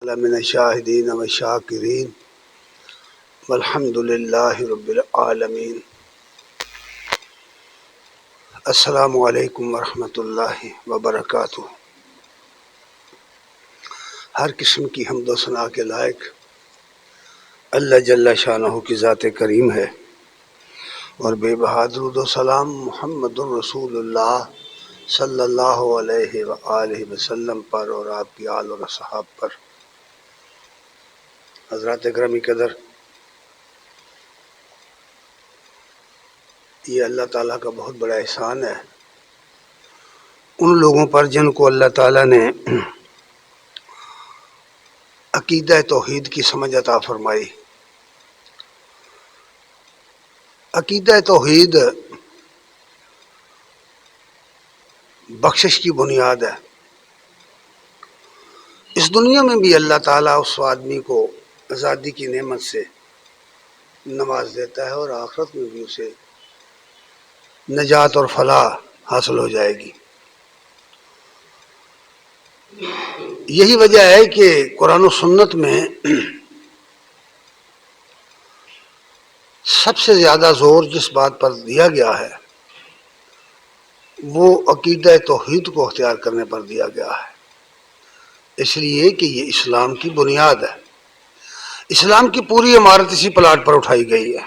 من الشاہدین والشاکرین والحمد للہ رب العالمین۔ السلام علیکم ورحمۃ اللہ وبرکاتہ۔ ہر قسم کی حمد و ثنا کے لائق اللہ جل شانہ کی ذات کریم ہے، اور بے بہا درود و سلام محمد الرسول اللہ صلی اللہ علیہ وآلہ وسلم پر اور آپ کی آل اور اصحاب پر۔ حضرات گرامی قدر، یہ اللہ تعالیٰ کا بہت بڑا احسان ہے ان لوگوں پر جن کو اللہ تعالیٰ نے عقیدہ توحید کی سمجھ عطا فرمائی۔ عقیدہ توحید بخشش کی بنیاد ہے۔ اس دنیا میں بھی اللہ تعالیٰ اس آدمی کو آزادی کی نعمت سے نواز دیتا ہے، اور آخرت میں بھی اسے نجات اور فلاح حاصل ہو جائے گی۔ یہی وجہ ہے کہ قرآن و سنت میں سب سے زیادہ زور جس بات پر دیا گیا ہے وہ عقیدہ توحید کو اختیار کرنے پر دیا گیا ہے، اس لیے کہ یہ اسلام کی بنیاد ہے۔ اسلام کی پوری عمارت اسی پلاٹ پر اٹھائی گئی ہے۔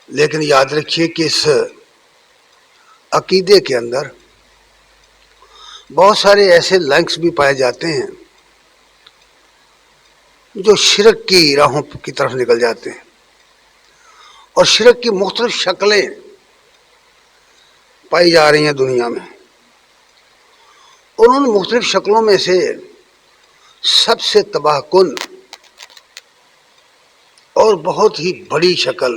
لیکن یاد رکھیے کہ اس عقیدے کے اندر بہت سارے ایسے لنکس بھی پائے جاتے ہیں جو شرک کی راہوں کی طرف نکل جاتے ہیں، اور شرک کی مختلف شکلیں پائی جا رہی ہیں دنیا میں۔ اور ان مختلف شکلوں میں سے سب سے تباہ کن اور بہت ہی بڑی شکل،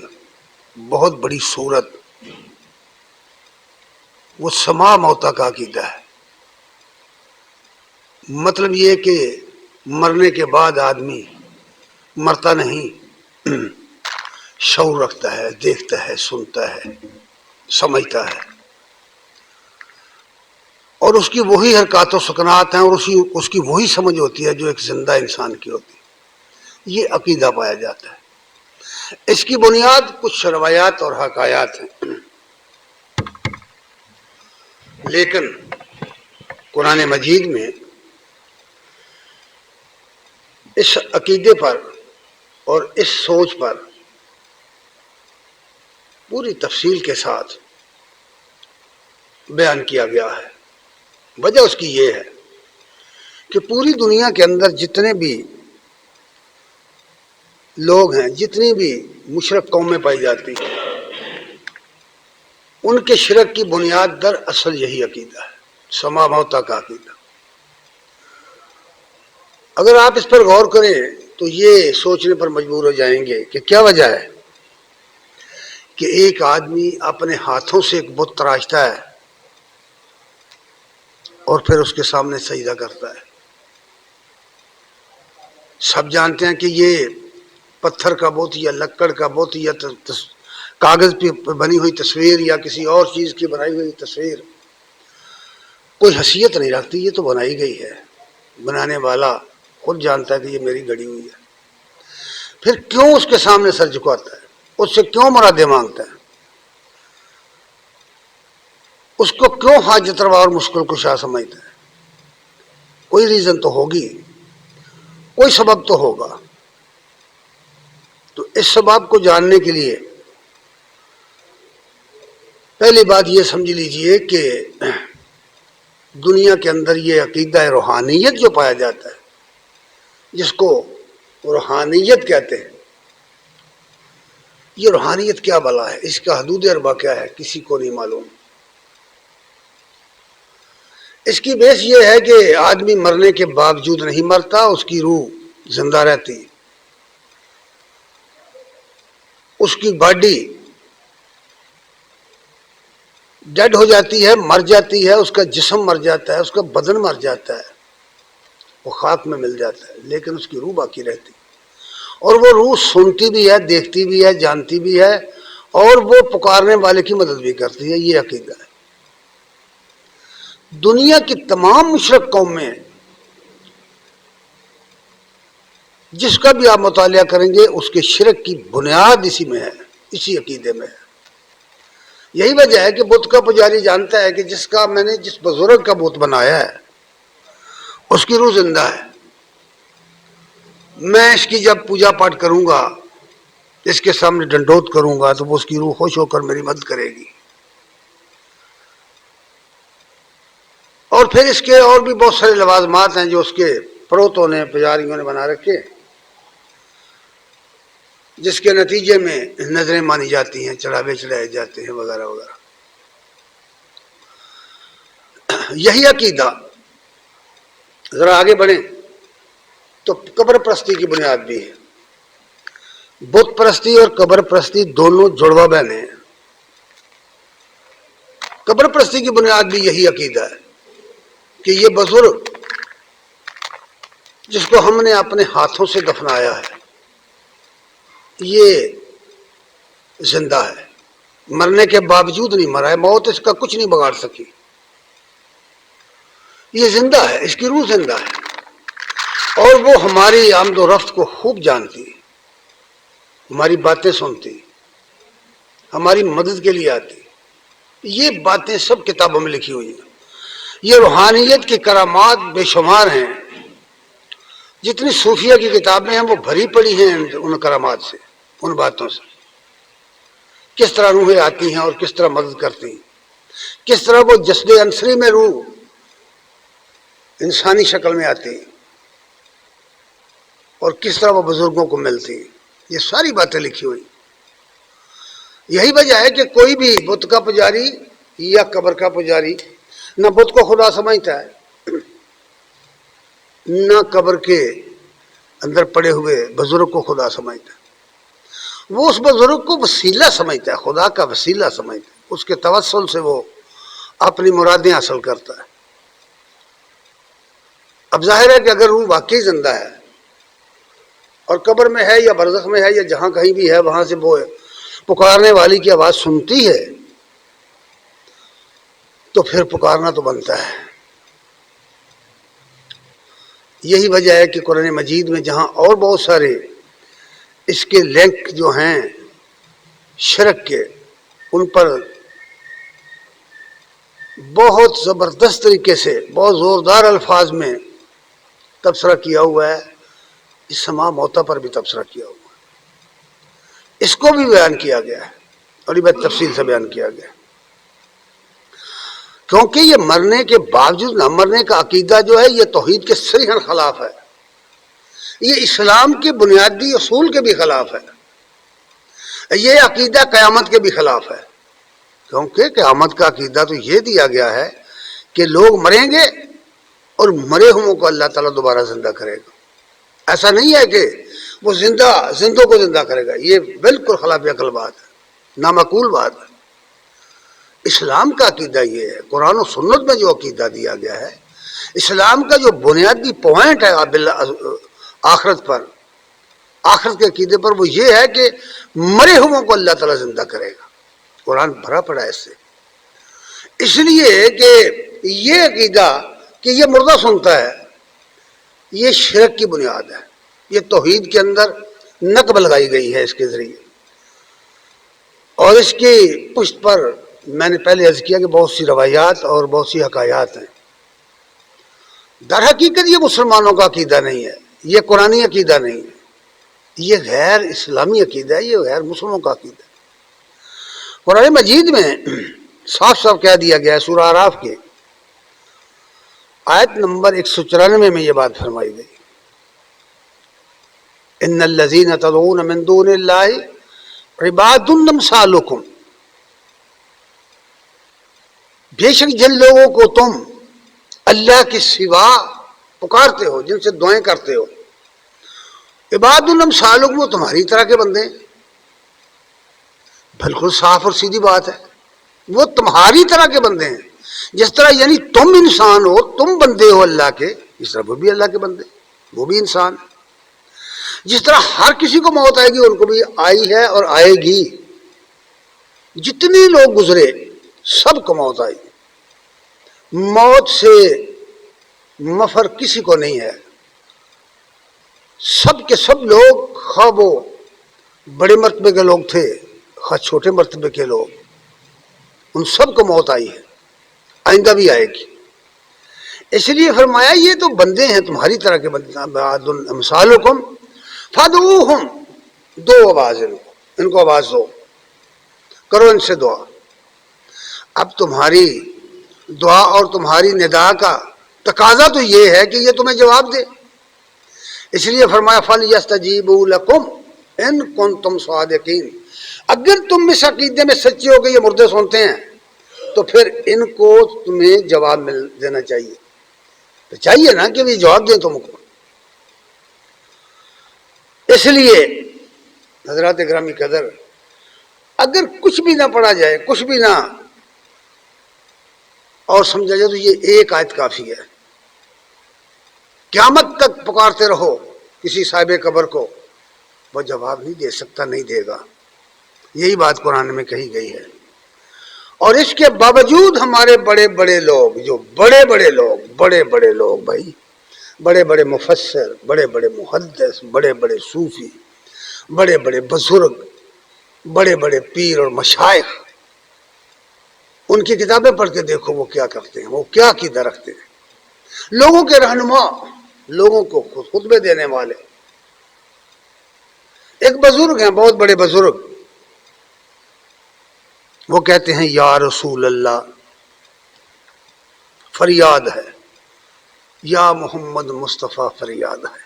بہت بڑی صورت، وہ سما موتا کا عقیدہ ہے۔ مطلب یہ کہ مرنے کے بعد آدمی مرتا نہیں، شعور رکھتا ہے، دیکھتا ہے، سنتا ہے، سمجھتا ہے، اور اس کی وہی حرکات و سکنات ہیں، اور اس کی وہی سمجھ ہوتی ہے جو ایک زندہ انسان کی ہوتی ہے۔ یہ عقیدہ پایا جاتا ہے۔ اس کی بنیاد کچھ روایات اور حکایات ہیں، لیکن قرآن مجید میں اس عقیدے پر اور اس سوچ پر پوری تفصیل کے ساتھ بیان کیا گیا ہے۔ وجہ اس کی یہ ہے کہ پوری دنیا کے اندر جتنے بھی لوگ ہیں، جتنی بھی مشرک قومیں پائی جاتی ہیں، ان کے شرک کی بنیاد در اصل یہی عقیدہ ہے، سما موتا کا عقیدہ۔ اگر آپ اس پر غور کریں تو یہ سوچنے پر مجبور ہو جائیں گے کہ کیا وجہ ہے کہ ایک آدمی اپنے ہاتھوں سے ایک بت تراشتا ہے اور پھر اس کے سامنے سجدہ کرتا ہے۔ سب جانتے ہیں کہ یہ پتھر کا بت یا لکڑ کا بت یا کاغذ پہ بنی ہوئی تصویر یا کسی اور چیز کی بنائی ہوئی تصویر کوئی حیثیت نہیں رکھتی، یہ تو بنائی گئی ہے۔ بنانے والا خود جانتا ہے کہ یہ میری گڑی ہوئی ہے، پھر کیوں اس کے سامنے سر جھکاتا ہے؟ اس سے کیوں مرادیں مانگتا ہے؟ اس کو کیوں حاجت روا اور مشکل کشا سمجھتا ہے؟ کوئی ریزن تو ہوگی، کوئی سبب تو ہوگا۔ تو اس سبب کو جاننے کے لیے پہلی بات یہ سمجھ لیجئے کہ دنیا کے اندر یہ عقیدہ روحانیت جو پایا جاتا ہے، جس کو روحانیت کہتے ہیں، یہ روحانیت کیا بلا ہے، اس کا حدود اربع کیا ہے، کسی کو نہیں معلوم۔ اس کی بیس یہ ہے کہ آدمی مرنے کے باوجود نہیں مرتا، اس کی روح زندہ رہتی، اس کی باڈی ڈیڈ ہو جاتی ہے، مر جاتی ہے، اس کا جسم مر جاتا ہے، اس کا بدن مر جاتا ہے، وہ خاک میں مل جاتا ہے، لیکن اس کی روح باقی رہتی، اور وہ روح سنتی بھی ہے، دیکھتی بھی ہے، جانتی بھی ہے، اور وہ پکارنے والے کی مدد بھی کرتی ہے۔ یہ عقیدہ ہے۔ دنیا کی تمام مشرک قومیں جس کا بھی آپ مطالعہ کریں گے اس کے شرک کی بنیاد اسی میں ہے، اسی عقیدے میں ہے۔ یہی وجہ ہے کہ بت کا پجاری جانتا ہے کہ میں نے جس بزرگ کا بت بنایا ہے اس کی روح زندہ ہے، میں اس کی جب پوجا پاٹ کروں گا، اس کے سامنے ڈنڈوت کروں گا، تو وہ اس کی روح خوش ہو کر میری مدد کرے گی۔ اور پھر اس کے اور بھی بہت سارے لوازمات ہیں جو اس کے پروتوں نے، پجاریوں نے بنا رکھے، جس کے نتیجے میں نظریں مانی جاتی ہیں، چڑھاوے چڑھائے جاتے ہیں، وغیرہ وغیرہ۔ یہی عقیدہ، ذرا آگے بڑھیں تو قبر پرستی کی بنیاد بھی ہے۔ بت پرستی اور قبر پرستی دونوں جڑواں بہن ہیں۔ قبر پرستی کی بنیاد بھی یہی عقیدہ ہے کہ یہ بزرگ جس کو ہم نے اپنے ہاتھوں سے دفنایا ہے یہ زندہ ہے، مرنے کے باوجود نہیں مرا ہے، موت اس کا کچھ نہیں بگاڑ سکی، یہ زندہ ہے، اس کی روح زندہ ہے، اور وہ ہماری آمد و رفت کو خوب جانتی، ہماری باتیں سنتی، ہماری مدد کے لیے آتی۔ یہ باتیں سب کتابوں میں لکھی ہوئی ہیں۔ یہ روحانیت کی کرامات بے شمار ہیں، جتنی صوفیہ کی کتابیں ہیں وہ بھری پڑی ہیں ان کرامات سے، ان باتوں سے، کس طرح روحیں آتی ہیں اور کس طرح مدد کرتی ہیں، کس طرح وہ جسد انصری میں روح انسانی شکل میں آتی ہے اور کس طرح وہ بزرگوں کو ملتی ہے۔ یہ ساری باتیں لکھی ہوئی۔ یہی وجہ ہے کہ کوئی بھی بت کا پجاری یا قبر کا پجاری نہ بت کو خدا سمجھتا ہے، نہ قبر کے اندر پڑے ہوئے بزرگ کو خدا سمجھتا ہے۔ وہ اس بزرگ کو وسیلہ سمجھتا ہے، خدا کا وسیلہ سمجھتا ہے، اس کے توسل سے وہ اپنی مرادیں حاصل کرتا ہے۔ اب ظاہر ہے کہ اگر روح واقعی زندہ ہے اور قبر میں ہے یا برزخ میں ہے یا جہاں کہیں بھی ہے، وہاں سے وہ پکارنے والی کی آواز سنتی ہے تو پھر پکارنا تو بنتا ہے۔ یہی وجہ ہے کہ قرآن مجید میں جہاں اور بہت سارے اس کے لنک جو ہیں شرک کے، ان پر بہت زبردست طریقے سے، بہت زوردار الفاظ میں تبصرہ کیا ہوا ہے۔ اس سما موتا پر بھی تبصرہ کیا ہوا ہے، اس کو بھی بیان کیا گیا ہے اور یہ بات تفصیل سے بیان کیا گیا ہے، کیونکہ یہ مرنے کے باوجود نہ مرنے کا عقیدہ جو ہے یہ توحید کے صریحاً خلاف ہے، یہ اسلام کے بنیادی اصول کے بھی خلاف ہے، یہ عقیدہ قیامت کے بھی خلاف ہے، کیونکہ قیامت کا عقیدہ تو یہ دیا گیا ہے کہ لوگ مریں گے اور مرے ہوں کو اللہ تعالیٰ دوبارہ زندہ کرے گا۔ ایسا نہیں ہے کہ وہ زندوں کو زندہ کرے گا، یہ بالکل خلاف عقل بات ہے، نامعقول بات ہے۔ اسلام کا عقیدہ یہ ہے، قرآن و سنت میں جو عقیدہ دیا گیا ہے، اسلام کا جو بنیادی پوائنٹ ہے آخرت پر، آخرت کے عقیدے پر، وہ یہ ہے کہ مرے ہوں کو اللہ تعالیٰ زندہ کرے گا۔ قرآن بھرا پڑا ہے اس سے، اس لیے کہ یہ عقیدہ کہ یہ مردہ سنتا ہے یہ شرک کی بنیاد ہے، یہ توحید کے اندر نقب لگائی گئی ہے اس کے ذریعے، اور اس کی پشت پر میں نے پہلے عرض کیا کہ بہت سی روایات اور بہت سی حکایات ہیں۔ در حقیقت یہ مسلمانوں کا عقیدہ نہیں ہے، یہ قرآنی عقیدہ نہیں ہے، یہ غیر اسلامی عقیدہ ہے، یہ غیر مسلموں کا عقیدہ ہے۔ قرآن مجید میں صاف صاف کہہ دیا گیا ہے، سورہ اعراف کے آیت نمبر 194 میں یہ بات فرمائی گئی، ان الذین تدعون من دون اللہ عباد امثالکم، بے شک جن لوگوں کو تم اللہ کے سوا پکارتے ہو، جن سے دعائیں کرتے ہو، عباد امثالکم، وہ تمہاری طرح کے بندے ہیں۔ بالکل صاف اور سیدھی بات ہے، وہ تمہاری طرح کے بندے ہیں، جس طرح یعنی تم انسان ہو، تم بندے ہو اللہ کے، اس طرح وہ بھی اللہ کے بندے، وہ بھی انسان ہے۔ جس طرح ہر کسی کو موت آئے گی ان کو بھی آئی ہے اور آئے گی، جتنے لوگ گزرے سب کو موت آئی، موت سے مفر کسی کو نہیں ہے۔ سب کے سب لوگ، خواہ وہ بڑے مرتبے کے لوگ تھے خواہ چھوٹے مرتبے کے لوگ، ان سب کو موت آئی ہے، آئندہ بھی آئے گی۔ اس لیے فرمایا یہ تو بندے ہیں تمہاری طرح کے بندے، مثالکم فادعوہم، دو آواز ان کو آواز دو، کرو ان سے دعا۔ اب تمہاری دعا اور تمہاری ندا کا تقاضا تو یہ ہے کہ یہ تمہیں جواب دے، اس لیے فرمایا فَلْيَسْتَجِيبُوا لَكُمْ إِن كُنتُمْ صَادِقِينَ، اگر تم اس عقیدے میں سچے ہو کہ یہ مردے سنتے ہیں تو پھر ان کو تمہیں جواب مل دینا چاہیے، تو چاہیے نا کہ یہ جواب دیں تم کو۔ اس لیے حضرات گرامی قدر، اگر کچھ بھی نہ پڑھا جائے، کچھ بھی نہ اور سمجھا جائے، تو یہ ایک آیت کافی ہے۔ قیامت تک پکارتے رہو کسی صاحب قبر کو، وہ جواب نہیں دے سکتا، نہیں دے گا، یہی بات قرآن میں کہی گئی ہے۔ اور اس کے باوجود ہمارے بڑے بڑے لوگ، جو بڑے بڑے لوگ بھائی، بڑے بڑے مفسر، بڑے بڑے محدث، بڑے بڑے صوفی، بڑے بڑے بزرگ، بڑے بڑے پیر اور مشائخ، ان کی کتابیں پڑھ کے دیکھو وہ کیا کرتے ہیں، وہ کیا عقیدہ رکھتے ہیں۔ لوگوں کے رہنما، لوگوں کو خطبے دینے والے۔ ایک بزرگ ہیں، بہت بڑے بزرگ، وہ کہتے ہیں یا رسول اللہ، فریاد ہے، یا محمد مصطفیٰ فریاد ہے،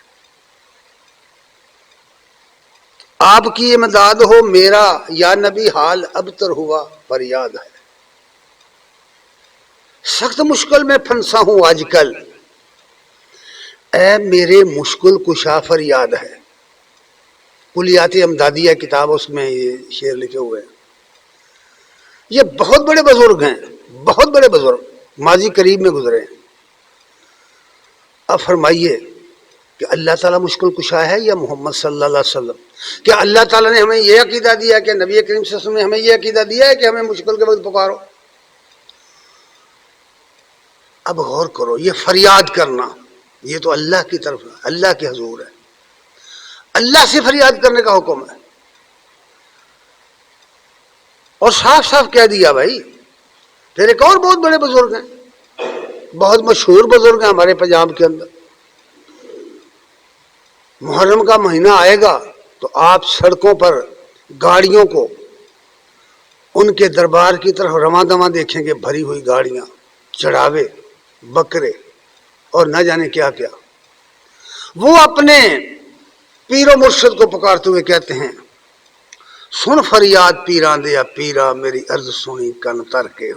آپ کی امداد ہو، میرا یا نبی حال ابتر ہوا فریاد ہے، سخت مشکل میں پھنسا ہوں آج کل، اے میرے مشکل کشا فریاد ہے۔ کلیات امدادیہ کتاب، اس میں یہ شعر لکھے ہوئے ہیں۔ یہ بہت بڑے بزرگ ہیں، بہت بڑے بزرگ، ماضی قریب میں گزرے ہیں۔ اب فرمائیے کہ اللہ تعالیٰ مشکل کشا ہے یا محمد صلی اللہ علیہ وسلم؟ کیا اللہ تعالیٰ نے ہمیں یہ عقیدہ دیا ہے کہ نبی کریم صلی اللہ علیہ وسلم نے ہمیں یہ عقیدہ دیا ہے کہ ہمیں مشکل کے وقت پکارو؟ اب غور کرو، یہ فریاد کرنا یہ تو اللہ کی طرف، اللہ کے حضور ہے، اللہ سے فریاد کرنے کا حکم ہے۔ اور صاف صاف کہہ دیا بھائی۔ پھر ایک اور بہت بڑے بزرگ ہیں، بہت مشہور بزرگ ہیں ہمارے پنجاب کے اندر، محرم کا مہینہ آئے گا تو آپ سڑکوں پر گاڑیوں کو ان کے دربار کی طرف رواں دواں دیکھیں گے، بھری ہوئی گاڑیاں، چڑھاوے، بکرے اور نہ جانے کیا کیا۔ وہ اپنے پیر و مرشد کو پکارتے ہوئے کہتے ہیں سن فریاد پیران دیا پیرا میری عرض سنی کن تر کے،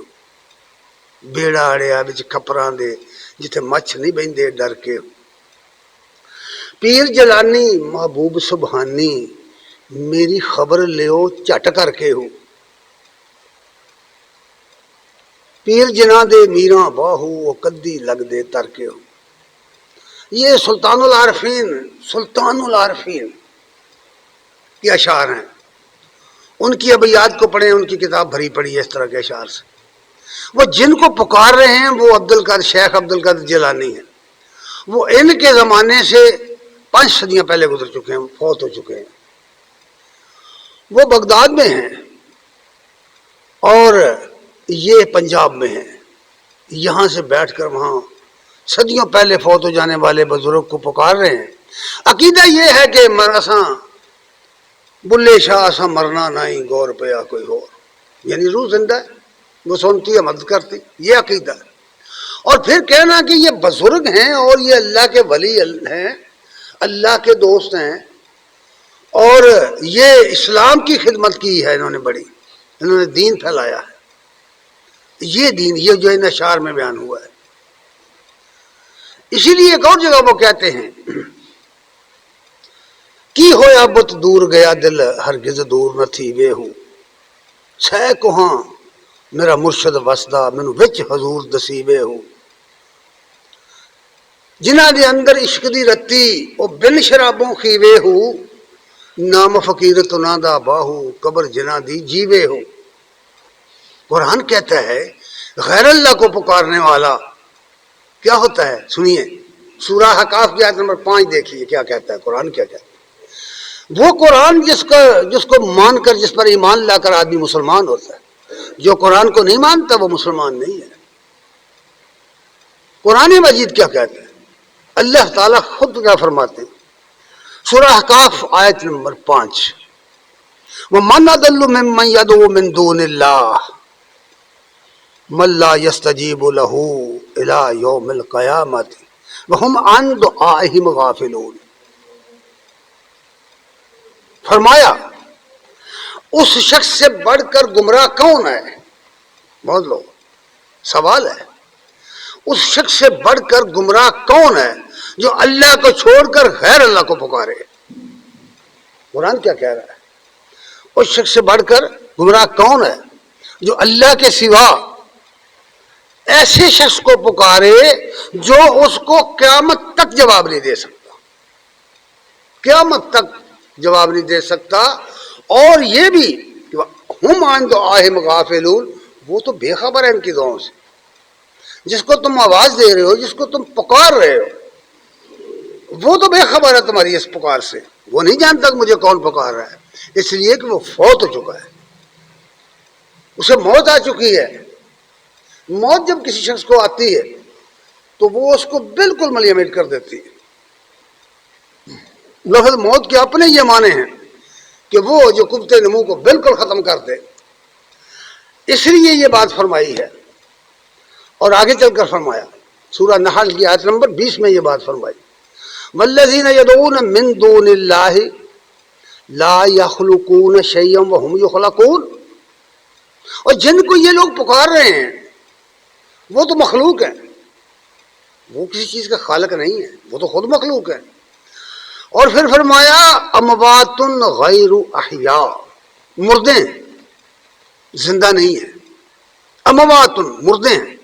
بیڑا اڑیا بچ کھپران دے جتھے مچھ نہیں بہندے ڈر کے، پیر جلانی محبوب سبحانی میری خبر لیو چٹ کر کے ہو، پیر جنا دے میراں باہو وہ کدی لگ دے تر کے ہو۔ یہ سلطان العارفین کے اشعار ہیں، ان کی ابیات کو پڑھیں، ان کی کتاب بھری پڑی ہے اس طرح کے اشعار سے۔ وہ جن کو پکار رہے ہیں وہ شیخ عبد القادر جیلانی ہیں، وہ ان کے زمانے سے 5 صدیاں پہلے گزر چکے ہیں، فوت ہو چکے ہیں۔ وہ بغداد میں ہیں اور یہ پنجاب میں ہیں، یہاں سے بیٹھ کر وہاں صدیوں پہلے فوت ہو جانے والے بزرگ کو پکار رہے ہیں۔ عقیدہ یہ ہے کہ مرساں بلے شاہ اساں مرنا نہیں گور پیا کوئی ہو، یعنی روح زندہ ہے، وہ سنتی ہے مدد کرتی، یہ عقیدہ ہے۔ اور پھر کہنا کہ یہ بزرگ ہیں اور یہ اللہ کے ولی ہیں، اللہ کے دوست ہیں، اور یہ اسلام کی خدمت کی ہے انہوں نے بڑی، انہوں نے دین پھیلایا ہے، یہ دین یہ جو ان اشعار میں بیان ہوا ہے۔ اسی لیے ایک اور جگہ وہ کہتے ہیں کی ہویا بت دور گیا دل ہرگز دور نہ تھی وے ہوں، سہ کوہاں میرا مرشد وسدا مینو وچ حضور دسی وے ہوں، جنہ دے اندر عشق دی رتی او بن شرابوں خیوے ہو، نام فقیرت نہ دا باہو قبر جنہ دی جیوے ہو۔ قرآن کہتا ہے غیر اللہ کو پکارنے والا کیا ہوتا ہے، سنیے سورہ احقاف کی آیت نمبر 5 دیکھیے کیا کہتا ہے قرآن، کیا کہتا ہے۔ وہ قرآن جس کو مان کر، جس پر ایمان لا کر آدمی مسلمان ہوتا ہے، جو قرآن کو نہیں مانتا وہ مسلمان نہیں ہے۔ قرآن مجید کیا کہتا ہے؟ اللہ تعالیٰ خود کیا فرماتے ہیں؟ سورہ احقاف آیت نمبر 5، وَمَنْ أَضَلُّ مِمَّنْ يَدْعُو مِن دُونِ اللَّهِ مَن لَّا يَسْتَجِيبُ لَهُ إِلَىٰ يَوْمِ الْقِيَامَةِ وَهُمْ عَن دُعَائِهِمْ غَافِلُونَ۔ فرمایا اس شخص سے بڑھ کر گمراہ کون ہے؟ بہت لوگ سوال ہے، اس شخص سے بڑھ کر گمراہ کون ہے جو اللہ کو چھوڑ کر غیر اللہ کو پکارے؟ قرآن کیا کہہ رہا ہے؟ اس شخص سے بڑھ کر گمراہ کون ہے جو اللہ کے سوا ایسے شخص کو پکارے جو اس کو قیامت تک جواب نہیں دے سکتا، قیامت تک جواب نہیں دے سکتا۔ اور یہ بھی ہم عن دعائہم غافلون، وہ تو بے خبر ہے ان کی دعاؤں سے۔ جس کو تم آواز دے رہے ہو، جس کو تم پکار رہے ہو، وہ تو بے خبر ہے تمہاری اس پکار سے، وہ نہیں جانتا کہ مجھے کون پکار رہا ہے، اس لیے کہ وہ فوت ہو چکا ہے، اسے موت آ چکی ہے۔ موت جب کسی شخص کو آتی ہے تو وہ اس کو بالکل ملیمیٹ کر دیتی ہے۔ لفظ موت کے اپنے یہ معنی ہیں کہ وہ جو قوت نمو کو بالکل ختم کر دے، اس لیے یہ بات فرمائی ہے۔ اور آگے چل کر فرمایا سورہ نحل کی آیت نمبر 20 میں یہ بات فرمائی، والذین یدعون من دون اللہ لا یخلقون شیئا وهم یخلقون، اور جن کو یہ لوگ پکار رہے ہیں وہ تو مخلوق ہیں، وہ کسی چیز کا خالق نہیں ہے، وہ تو خود مخلوق ہے۔ اور پھر فرمایا اموات غیر احیاء، مردے ہیں، زندہ نہیں ہیں، اموات مردے ہیں،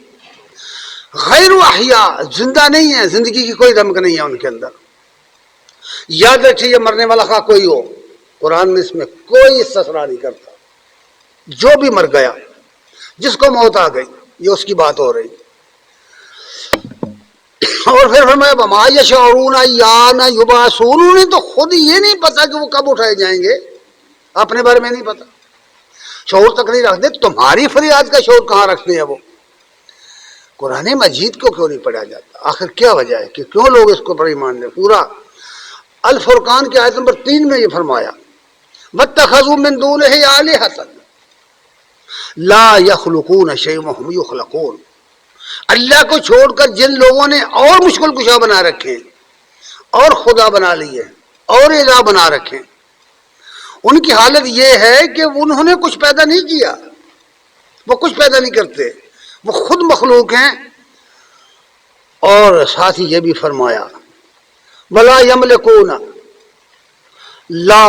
غیر احیاء زندہ نہیں ہیں، زندگی کی کوئی رمق نہیں ہے ان کے اندر۔ یاد رکھیے یہ مرنے والا خواہ کوئی ہو، قرآن میں اس میں کوئی استثناء نہیں کرتا، جو بھی مر گیا، جس کو موت آ گئی، یہ اس کی بات ہو رہی۔ اور پھر فرمایا وما یشعرون ایان یبعثون، انہیں تو خود یہ نہیں پتا کہ وہ کب اٹھائے جائیں گے، اپنے بارے میں نہیں پتا، شعور تک نہیں رکھتے، تمہاری فریاد کا شعور کہاں رکھتے ہیں وہ؟ قرآن مجید کو کیوں نہیں پڑھا جاتا؟ آخر کیا وجہ ہے کہ کیوں لوگ اس کو پر ایمان لیں؟ پورا الفرقان کی آیت نمبر 3 میں یہ فرمایا واتخذوا من دونہ آلہۃ لا یخلقون شیئا وهم یخلقون، اللہ کو چھوڑ کر جن لوگوں نے اور مشکل کشا بنا رکھے، اور خدا بنا لیے، اور الہ بنا رکھے، ان کی حالت یہ ہے کہ انہوں نے کچھ پیدا نہیں کیا، وہ کچھ پیدا نہیں کرتے، وہ خود مخلوق ہیں۔ اور ساتھ ہی یہ بھی فرمایا ولا یملکون لا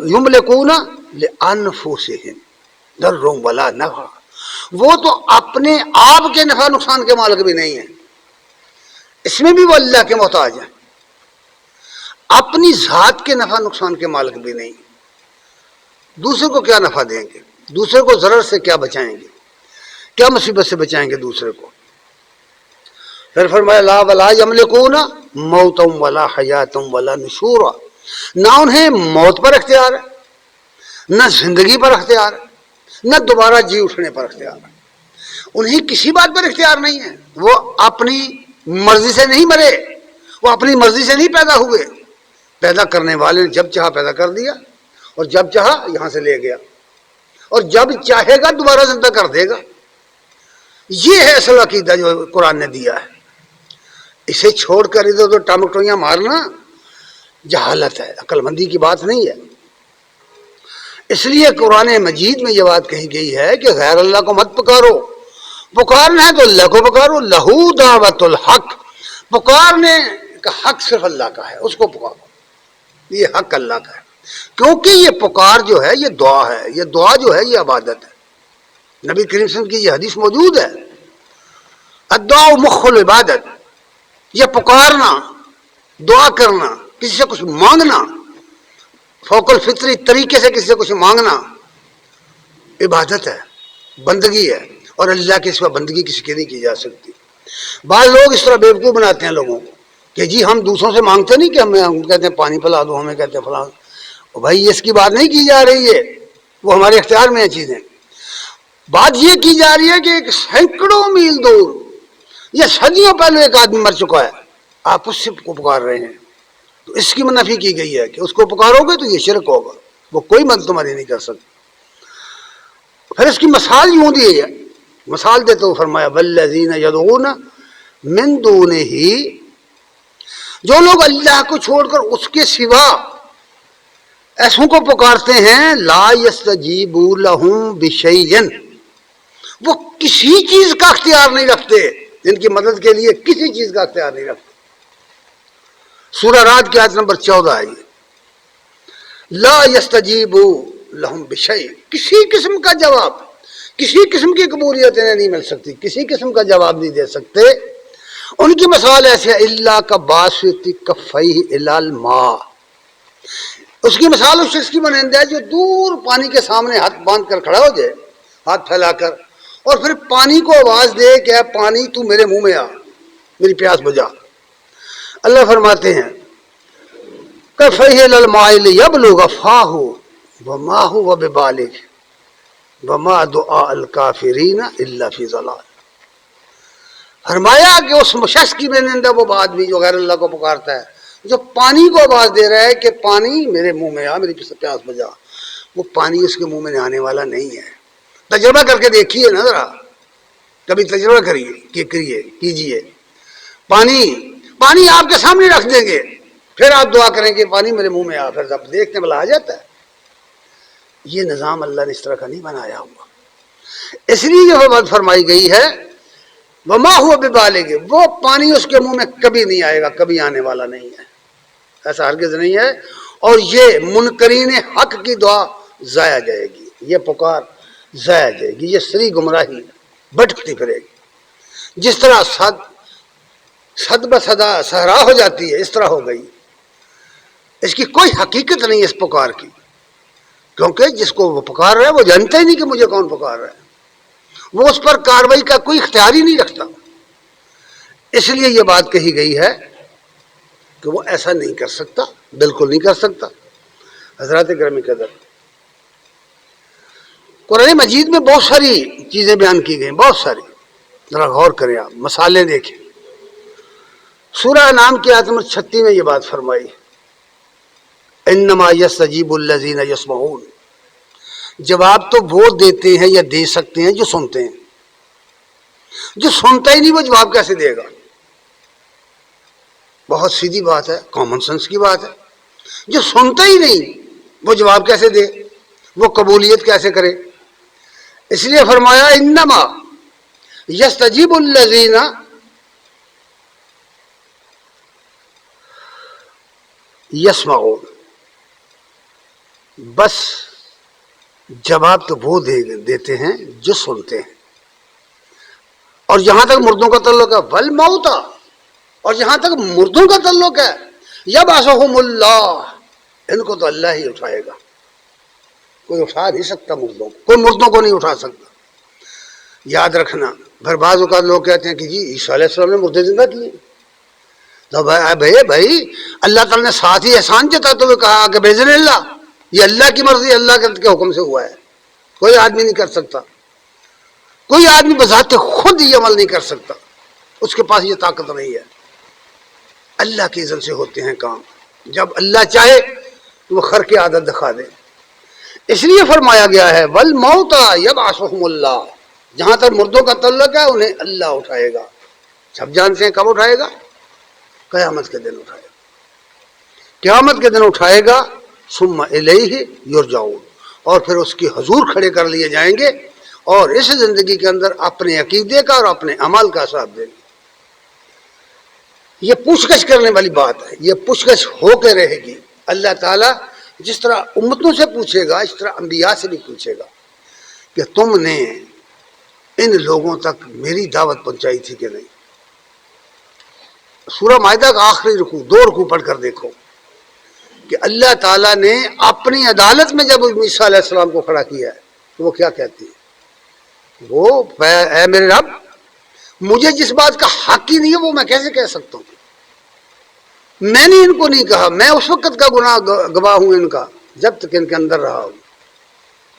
یملکون لانفسہم ضرا ولا نفع، وہ تو اپنے آپ کے نفع نقصان کے مالک بھی نہیں ہیں، اس میں بھی وہ اللہ کے محتاج ہیں، اپنی ذات کے نفع نقصان کے مالک بھی نہیں، دوسرے کو کیا نفع دیں گے، دوسرے کو ضرر سے کیا بچائیں گے، کیا مصیبت سے بچائیں گے دوسرے کو۔ پھر فرمایا لا ولا یملکون موتا ولا حیاتا ولا نشورا، نہ انہیں موت پر اختیار ہے، نہ زندگی پر اختیار ہے، نہ دوبارہ جی اٹھنے پر اختیار ہے، انہیں کسی بات پر اختیار نہیں ہے، وہ اپنی مرضی سے نہیں مرے، وہ اپنی مرضی سے نہیں پیدا ہوئے، پیدا کرنے والے نے جب چاہا پیدا کر دیا اور جب چاہا یہاں سے لے گیا، اور جب چاہے گا دوبارہ زندہ کر دے گا۔ یہ ہے اصل عقیدہ جو قرآن نے دیا ہے، اسے چھوڑ کر ادھر ادھر ٹامٹویاں مارنا جہالت ہے، عقل مندی کی بات نہیں ہے۔ اس لیے قرآن مجید میں یہ بات کہی گئی ہے کہ غیر اللہ کو مت پکارو، پکارنا ہے تو اللہ کو پکارو، لہو دعوت الحق، پکارنے کا حق صرف اللہ کا ہے، اس کو پکارو، یہ حق اللہ کا ہے، کیونکہ یہ پکار جو ہے یہ دعا ہے، یہ دعا جو ہے یہ عبادت ہے۔ نبی کریم صلی اللہ علیہ وسلم کی یہ حدیث موجود ہے، الدعاء مخ العبادت، یہ پکارنا، دعا کرنا، کسی سے کچھ مانگنا، فوق الفطری طریقے سے کسی سے کچھ مانگنا عبادت ہے، بندگی ہے، اور اللہ کے سوا بندگی کسی کی نہیں کی جا سکتی۔ بعض لوگ اس طرح بیوقوف بناتے ہیں لوگوں کو کہ جی ہم دوسروں سے مانگتے نہیں کہ ہم کہتے ہیں پانی پلا دو، ہمیں کہتے ہیں فلاں. بھائی اس کی بات نہیں کی جا رہی ہے، وہ ہمارے اختیار میں ہیں چیزیں. بات یہ کی جا رہی ہے کہ ایک سینکڑوں میل دور یا صدیوں پہلے ایک آدمی مر چکا ہے، آپ اس سے کو پکار رہے ہیں، تو اس کی منفی کی گئی ہے کہ اس کو پکارو گے تو یہ شرک ہوگا، وہ کوئی مدد تمہاری نہیں کر سکتا. پھر اس کی مثال یوں دی ہے، مثال دیتے ہوئے فرمایا والذین یدعون من دونہ، جو لوگ اللہ کو چھوڑ کر اس کے سوا ایسوں کو پکارتے ہیں، لا یستجیبوا لہم بشیء، وہ کسی چیز کا اختیار نہیں رکھتے، جن کی مدد کے لیے کسی چیز کا اختیار نہیں رکھتے. سورہ رعد کی آیت نمبر 14 ہے. لا یستجیبوا لہم بشیء، کسی قسم کا جواب، کسی قسم کی قبولیت انہیں نہیں مل سکتی، کسی قسم کا جواب نہیں دے سکتے. ان کی مثال ایسے ہے اللہ کا باسط کفیہ الی الماء، اس کی مثال اس شخص کی مانند ہے جو دور پانی کے سامنے ہاتھ باندھ کر کھڑا ہو جائے، ہاتھ پھیلا کر، اور پھر پانی کو آواز دے کہ اے پانی تو میرے منہ میں آ، میری پیاس بجھا. اللہ فرماتے ہیں کفیہ الی الماء لیبلغ فاہ وما هو ببالغ وما دعاء الکافرین الا فی ضلال. فرمایا کہ اس شخص کی مانند ہے وہ آدمی جو غیر اللہ کو پکارتا ہے، جو پانی کو آواز دے رہا ہے کہ پانی میرے منہ میں آ، میری پیاس بجھا. وہ پانی اس کے منہ میں آنے والا نہیں ہے. تجربہ کر کے دیکھیے نا ذرا، کبھی تجربہ کیجیے. پانی آپ کے سامنے رکھ دیں گے، پھر آپ دعا کریں کہ پانی میرے منہ میں آ، پھر جب دیکھنے والا آ جاتا ہے. یہ نظام اللہ نے اس طرح کا نہیں بنایا ہوا. اس لیے یہ بات فرمائی گئی ہے وما هو ببالغ، وہ پانی اس کے منہ میں کبھی نہیں آئے گا، کبھی آنے والا نہیں ہے، ایسا ہرگز نہیں ہے. اور یہ منکرین حق کی دعا ضائع جائے گی، یہ پکار ضائع جائے گی، یہ سری گمراہی بھٹکتی پھرے گی. جس طرح صد بصدا صحرا ہو جاتی ہے، اس طرح ہو گئی. اس کی کوئی حقیقت نہیں اس پکار کی، کیونکہ جس کو وہ پکار رہا ہے وہ جانتا ہی نہیں کہ مجھے کون پکار رہا ہے، وہ اس پر کاروائی کا کوئی اختیار ہی نہیں رکھتا. اس لیے یہ بات کہی گئی ہے کہ وہ ایسا نہیں کر سکتا، بالکل نہیں کر سکتا. حضرات گرامی قدر، قرآن مجید میں بہت ساری چیزیں بیان کی گئی، بہت ساری، ذرا غور کریں آپ، مثالیں دیکھیں. سورہ انعام کی آیت نمبر 36 میں یہ بات فرمائی انما یستجیب الذین یسمعون، جواب تو وہ دیتے ہیں یا دے سکتے ہیں جو سنتے ہیں. جو سنتا ہی نہیں وہ جواب کیسے دے گا؟ بہت سیدھی بات ہے، کامن سینس کی بات ہے. جو سنتا ہی نہیں وہ جواب کیسے دے، وہ قبولیت کیسے کرے؟ اس لیے فرمایا انما یستجیب الذین یسمعون، بس جواب تو وہ دیتے ہیں جو سنتے ہیں. اور جہاں تک مردوں کا تعلق ہے والموتى، اور جہاں تک مردوں کا تعلق ہے یبعثھم اللہ، ان کو تو اللہ ہی اٹھائے گا، کوئی اٹھا نہیں سکتا مردوں کو، کوئی مردوں کو نہیں اٹھا سکتا. یاد رکھنا، پھر بعض اوقات لوگ کہتے ہیں کہ جی عیسیٰ علیہ السلام نے مردے زندہ کیے، تو بھائی اللہ تعالیٰ نے ساتھ ہی احسان جتاتے ہوئے کہا کہ باذن اللہ، یہ اللہ کی مرضی، اللہ کے حکم سے ہوا ہے، کوئی آدمی نہیں کر سکتا، کوئی آدمی بذات خود یہ عمل نہیں کر سکتا، اس کے پاس یہ طاقت نہیں ہے. اللہ کی اذن سے ہوتے ہیں کام، جب اللہ چاہے تو وہ خرق عادت دکھا دے. اس لیے فرمایا گیا ہے والموتى یبعثھم اللہ، جہاں تک مردوں کا تعلق ہے انہیں اللہ اٹھائے گا. سب جانتے ہیں کب اٹھائے گا؟ قیامت کے دن اٹھائے گا، قیامت کے دن اٹھائے گا. ثم الیہ یرجعون، اور پھر اس کی حضور کھڑے کر لیے جائیں گے، اور اس زندگی کے اندر اپنے عقیدے کا اور اپنے عمل کا حساب دیں گے. یہ پوچھ گچھ کرنے والی بات ہے، یہ پوچھ گچھ ہو کے رہے گی. اللہ تعالیٰ جس طرح امتوں سے پوچھے گا، اس طرح انبیاء سے بھی پوچھے گا کہ تم نے ان لوگوں تک میری دعوت پہنچائی تھی کہ نہیں. سورہ مائدہ کا آخری رکوع، 2 رکوع پڑھ کر دیکھو کہ اللہ تعالیٰ نے اپنی عدالت میں جب عیسیٰ علیہ السلام کو کھڑا کیا ہے تو وہ کیا کہتی ہے؟ وہ اے میرے رب، مجھے جس بات کا حق ہی نہیں ہے وہ میں کیسے کہہ سکتا ہوں؟ میں نے ان کو نہیں کہا، میں اس وقت کا گواہ ہوں ان کا جب تک ان کے اندر رہا ہوں۔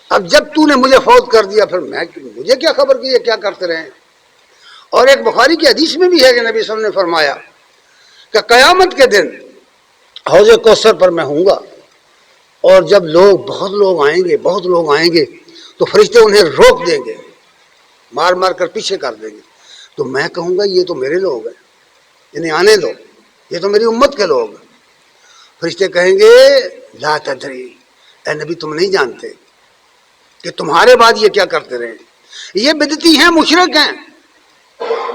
اب جب تو نے مجھے فوت کر دیا پھر مجھے کیا خبر کہ یہ کیا کرتے رہے؟ اور ایک بخاری کی حدیث میں بھی ہے کہ نبی صلی اللہ علیہ وسلم نے فرمایا کہ قیامت کے دن حوض کوثر پر میں ہوں گا، اور جب بہت لوگ آئیں گے تو فرشتے انہیں روک دیں گے، مار مار کر پیچھے کر دیں گے، تو میں کہوں گا یہ تو میرے لوگ ہیں، انہیں آنے دو، یہ تو میری امت کے لوگ ہیں۔ فرشتے کہیں گے لا تدری، اے نبی تم نہیں جانتے کہ تمہارے بعد یہ کیا کرتے رہے، یہ بدعتی ہیں، مشرک ہیں،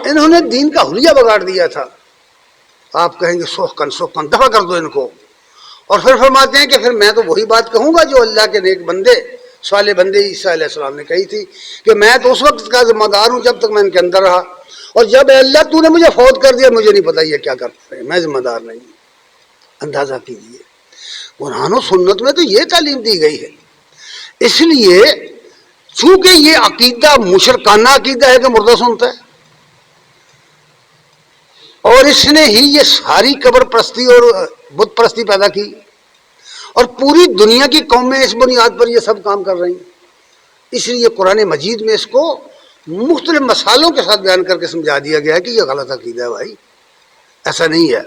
انہوں نے دین کا حلیہ بگاڑ دیا تھا۔ آپ کہیں گے سوکن دفع کر دو ان کو، اور پھر فرماتے ہیں کہ پھر میں تو وہی بات کہوں گا جو اللہ کے نیک بندے صالح بندے عیسیٰ علیہ السلام نے کہی تھی کہ میں تو اس وقت کا ذمہ دار ہوں جب تک میں ان کے اندر رہا، اور جب اللہ تو نے مجھے فوت کر دیا مجھے نہیں پتا یہ کیا کرتے ہیں، میں ذمہ دار نہیں ہوں۔ اندازہ کیجیے، قرآن و سنت میں تو یہ تعلیم دی گئی ہے۔ اس لیے چونکہ یہ عقیدہ مشرکانہ عقیدہ ہے کہ مردہ سنتا ہے، اور اس نے ہی یہ ساری قبر پرستی اور بت پرستی پیدا کی، اور پوری دنیا کی قومیں اس بنیاد پر یہ سب کام کر رہی ہیں۔ اس لیے قرآن مجید میں اس کو مختلف مثالوں کے ساتھ بیان کر کے سمجھا دیا گیا ہے کہ یہ غلط عقیدہ ہے بھائی، ایسا نہیں ہے۔